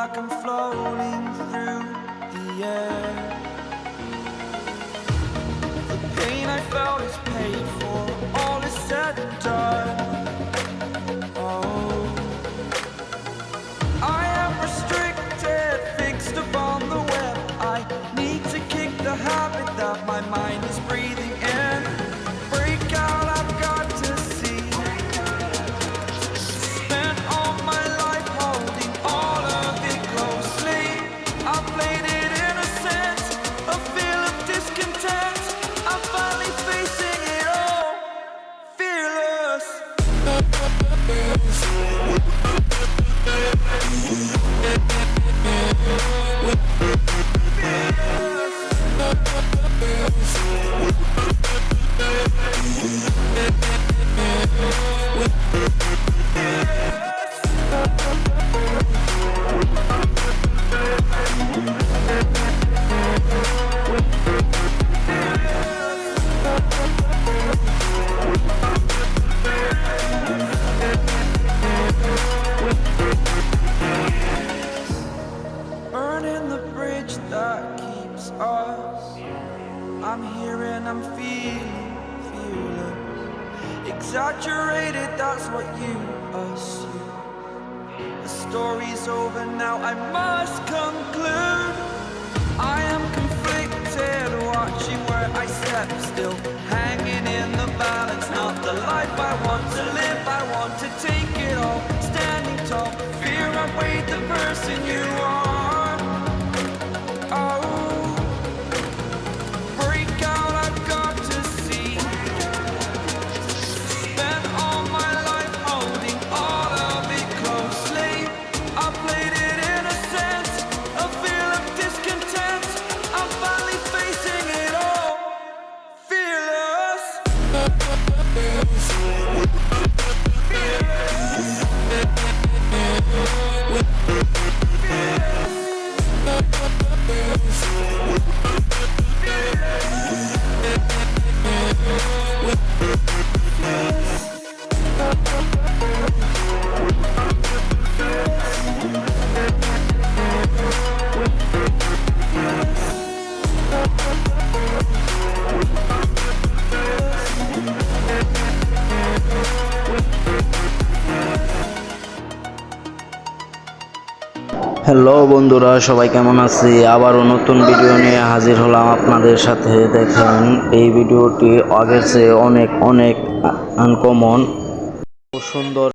like I'm floating through the air. The pain I felt is paid for, all is said and done. Oh, I am restricted, fixed upon the web. I need to kick the habit that my mind is breathing in. Break out, I've got to see. Spent all my life holding all of it closely. I played it innocent, a feel of discontent. I'm finally facing it all, fearless. Burning the bridge that keeps us. I'm here and I'm feeling fearless. Exaggerated, that's what you assume. The story's over now, I must conclude. I am conflicted, watching where I step still, hanging in the balance. Not the life I want to live, I want to take it all. Standing tall, fear outweighed the person you are. Oh, break out, I've got to see. Spent all my life holding all of it closely. I played it innocent, a feel of discontent. I'm finally facing it all, fearless. Hello বন্ধুরা, সবাই কেমন আছে? আবারও নতুন video নিয়ে হাজির হলাম আপনাদের সাথে। দেখেন, এই ভিডিওটি আগের চেয়ে অনেক আনকমন ও সুন্দর।